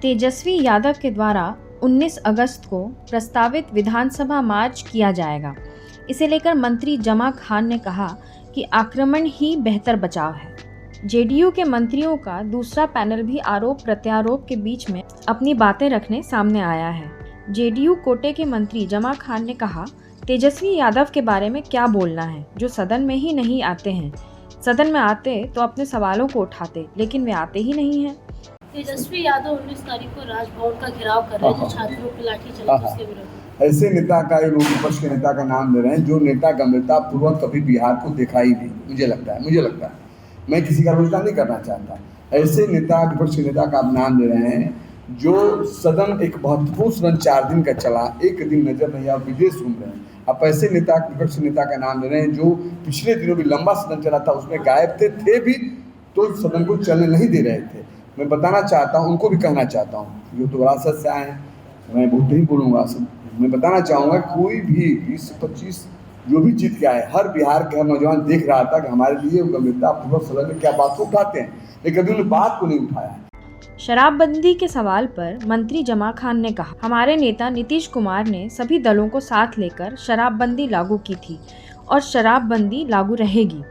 तेजस्वी यादव के द्वारा 19 अगस्त को प्रस्तावित विधानसभा मार्च किया जाएगा। इसे लेकर मंत्री जमा खान ने कहा कि आक्रमण ही बेहतर बचाव है। जेडीयू के मंत्रियों का दूसरा पैनल भी आरोप प्रत्यारोप के बीच में अपनी बातें रखने सामने आया है। जेडीयू कोटे के मंत्री जमा खान ने कहा, तेजस्वी यादव के बारे में क्या बोलना है, जो सदन में ही नहीं आते हैं। सदन में आते तो अपने सवालों को उठाते, लेकिन वे आते ही नहीं हैं। तेजस्वी यादव 19 तारीख को राजभवन का घेराव कर रहे हैं, जो छात्रों की लाठी चली उसके विरोध। ऐसे नेता का, लोग विपक्ष के नेता का नाम ले रहे हैं जो नेता गंभीरता पूर्वक कभी बिहार को देखा ही नहीं। मुझे लगता है मैं किसी का विरोध नहीं करना चाहता। ऐसे नेता, विपक्ष के नेता का आप नाम ले रहे हैं जो सदन एक महत्वपूर्ण सदन 4 दिन का चला, एक दिन नजर नहीं आया, विदेश घूम रहे हैं। आप ऐसे नेता, विपक्ष नेता का नाम ले रहे हैं जो पिछले दिनों भी लंबा सदन चला था, उसमें गायब थे भी तो सदन को चलने नहीं दे रहे थे। मैं बताना चाहता हूँ, उनको भी कहना चाहता हूँ, जो तो विरासत से आए हैं, मैं बहुत नहीं बोलूँगा। मैं बताना चाहूँगा, कोई भी 20-25 जो भी जीत के आए, हर बिहार के हर नौजवान देख रहा था कि हमारे लिए गंभीरता पूर्वक सदन में क्या बात उठाते हैं, लेकिन कभी उन्होंने बात को नहीं उठाया। शराबबंदी के सवाल पर मंत्री जमा खान ने कहा, हमारे नेता नीतीश कुमार ने सभी दलों को साथ लेकर शराबबंदी लागू की थी और शराबबंदी लागू रहेगी।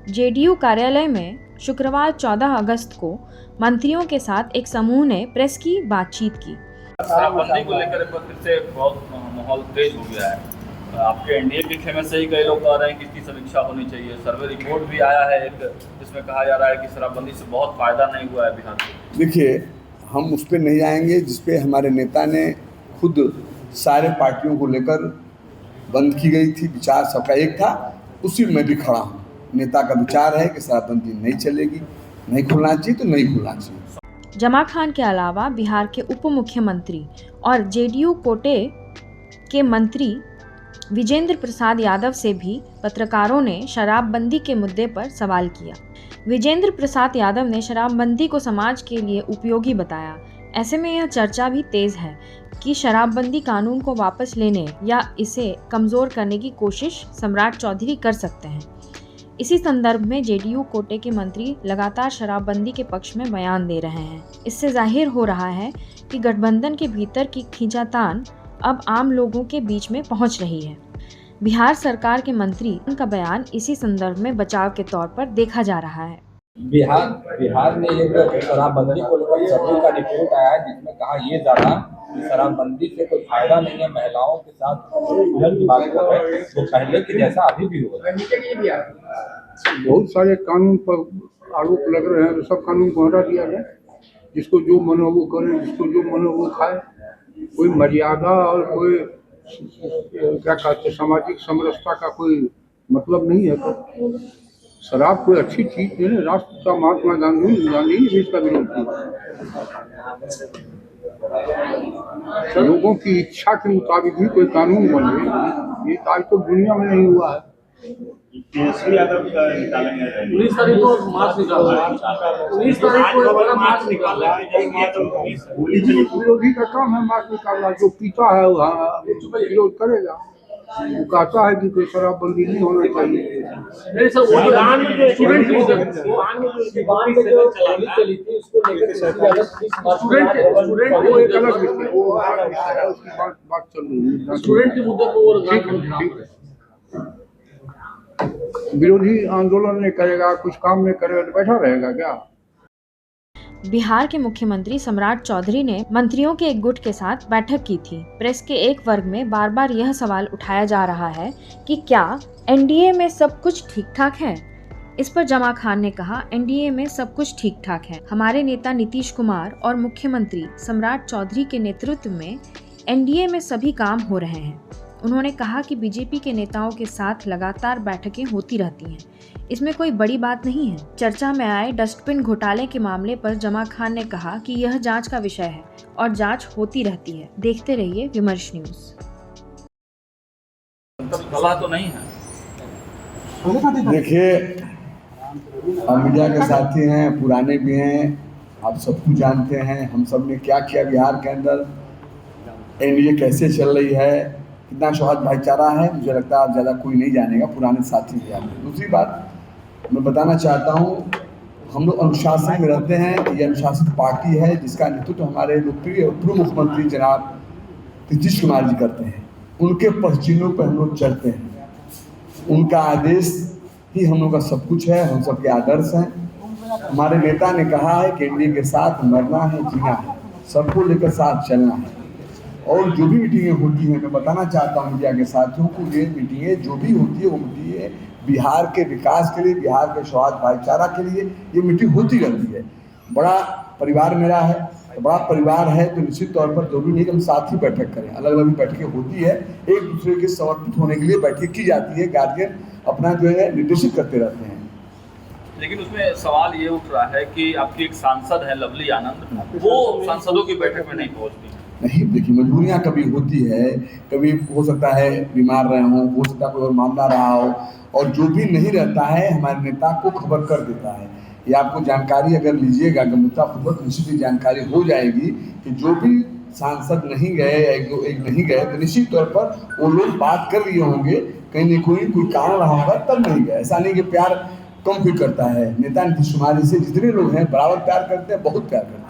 जेडीयू कार्यालय में शुक्रवार 14 अगस्त को मंत्रियों के साथ एक समूह ने प्रेस की बातचीत की। शराबबंदी को लेकर एक बार फिर से बहुत माहौल तेज हो गया है। आपके एनडीए के खेमे से ही कई लोग कह रहे हैं कि इसकी समीक्षा होनी चाहिए। सर्वे रिपोर्ट भी आया है एक, जिसमें कहा जा रहा है कि शराबबंदी से बहुत फायदा नहीं हुआ है बिहार को। देखिए, हम उस पर नहीं आएंगे जिस पे हमारे नेता ने खुद सारे पार्टियों को लेकर बंद की गई थी, विचार सबका एक था, उसी में भी खड़ा हूँ। नेता का विचार है कि शराबबंदी नहीं चलेगी, नहीं खुलना चाहिए तो नहीं खुलना चाहिए। जमा खान के अलावा बिहार के उप मुख्यमंत्री और जेडीयू कोटे के मंत्री विजेंद्र प्रसाद यादव से भी पत्रकारों ने शराबबंदी के मुद्दे पर सवाल किया। विजेंद्र प्रसाद यादव ने शराबबंदी को समाज के लिए उपयोगी बताया। ऐसे में यह चर्चा भी तेज है कि शराबबंदी कानून को वापस लेने या इसे कमजोर करने की कोशिश सम्राट चौधरी कर सकते हैं। इसी संदर्भ में जेडीयू कोटे के मंत्री लगातार शराबबंदी के पक्ष में बयान दे रहे हैं। इससे जाहिर हो रहा है कि गठबंधन के भीतर की खींचातान अब आम लोगों के बीच में पहुंच रही है। बिहार सरकार के मंत्री का बयान इसी संदर्भ में बचाव के तौर पर देखा जा रहा है। बिहार में एक शराबबंदी को लेकर सर्वे का रिपोर्ट आया है, जिसमें कहा यह जा रहा कि शराबबंदी से कोई फायदा नहीं है। महिलाओं के साथ उत्पीड़न की बात कर रहे हैं, वो पहले के जैसा अभी भी हो रहा है। बहुत सारे कानून पर आरोप लग रहे हैं, तो सब कानून को हटा दिया जाए। जिसको जो मन हो वो करे, जिसको जो मन हो वो खाए। कोई मर्यादा और कोई क्या कहते हैं, सामाजिक समरसता का कोई मतलब नहीं है। तो शराब कोई अच्छी चीज है ना। राष्ट्रपिता महात्मा गांधी ने भी इसका विरोध किया। लोगों की इच्छा के मुताबिक भी कोई कानून बने, ये आज तो दुनिया में नहीं हुआ है। तेजस्वी यादव का निकालेंगे 19 तारीख को मार्च निकाला है। 19 तारीख को मार्च निकाला है। विरोधी का काम है मार्च निकालना। जो पीता है वो विरोध करेगा। वो कहता है कि कोई शराबबंदी नहीं होना चाहिए। नहीं सर, वो ईरान में जो स्टूडेंट की चली थी उसको लेकर स्टूडेंट वो एक अलग विषय, वो अलग विषय है, उसकी बात चल रही है। स्टूडेंट के मुद्दे पर वो ठीक है। विरोधी आंदोलन नहीं करेगा, कुछ काम नहीं करेगा तो बैठा रहेगा क्या? बिहार के मुख्यमंत्री सम्राट चौधरी ने मंत्रियों के एक गुट के साथ बैठक की थी। प्रेस के एक वर्ग में बार बार यह सवाल उठाया जा रहा है कि क्या एनडीए में सब कुछ ठीक ठाक है। इस पर जमा खान ने कहा, एनडीए में सब कुछ ठीक ठाक है। हमारे नेता नीतीश कुमार और मुख्यमंत्री सम्राट चौधरी के नेतृत्व में एनडीए में सभी काम हो रहे हैं। उन्होंने कहा कि बीजेपी के नेताओं के साथ लगातार बैठकें होती रहती हैं, इसमें कोई बड़ी बात नहीं है। चर्चा में आए डस्टबिन घोटाले के मामले पर जमा खान ने कहा कि यह जांच का विषय है और जांच होती रहती है। देखते रहिए विमर्श न्यूज। कला तो नहीं है। देखिए, हम मीडिया के साथी हैं, पुराने भी हैं, आप सब कुछ जानते हैं हम सब ने क्या किया बिहार के अंदर, एनडीए कैसे चल रही है, कितना सौहार्द भाईचारा है। मुझे लगता है आप ज़्यादा कोई नहीं जानेगा, पुराने साथी भी आप। दूसरी बात मैं बताना चाहता हूँ, हम लोग अनुशासन में रहते हैं। ये अनुशासित पार्टी है जिसका नेतृत्व हमारे लोकप्रिय पूर्व मुख्यमंत्री जनाब नीतीश कुमार जी करते हैं। उनके पदचिन्हों पर हम लोग चलते हैं। उनका आदेश ही हम लोग का सब कुछ है, हम सबके आदर्श हैं। हमारे नेता ने कहा है कि एनडीए के साथ मरना है, जीना है, सबको लेकर साथ चलना है। और जो भी मीटिंगें होती हैं, मैं बताना चाहता हूँ मीडिया के साथियों को, ये मीटिंगें जो भी होती है वो मीटिंगें बिहार के विकास के लिए, बिहार के सौहार्द भाईचारा के लिए ये मीटिंग होती रहती है। बड़ा परिवार मेरा है, तो बड़ा परिवार है तो निश्चित तौर पर जरूरी नहीं कि हम साथ ही बैठक करें, अलग अलग बैठकें होती है। एक दूसरे के समर्पित होने के लिए बैठक की जाती है। गार्जियन अपना जो है निर्देशित करते रहते हैं। लेकिन उसमें सवाल ये उठ रहा है कि आपकी एक सांसद है लवली आनंद, वो सांसदों की बैठक में नहीं पहुंचती। नहीं, देखिए मजबूरियाँ कभी होती है, कभी हो सकता है बीमार रहे हों, हो सकता है कोई और मामला रहा हो, और जो भी नहीं रहता है हमारे नेता को खबर कर देता है। ये आपको जानकारी अगर लीजिएगा गंभीरतापूर्वक निश्चित ही जानकारी हो जाएगी कि जो भी सांसद नहीं गए, एक नहीं गए, तो निश्चित तौर पर वो लोग बात कर लिए होंगे, कहीं न कोई कारण रहा होगा तब नहीं गए। ऐसा नहीं कि प्यार कम भी करता है। नेता नीतीश कुमार जी से जितने लोग हैं बराबर प्यार करते हैं, बहुत प्यार करते हैं।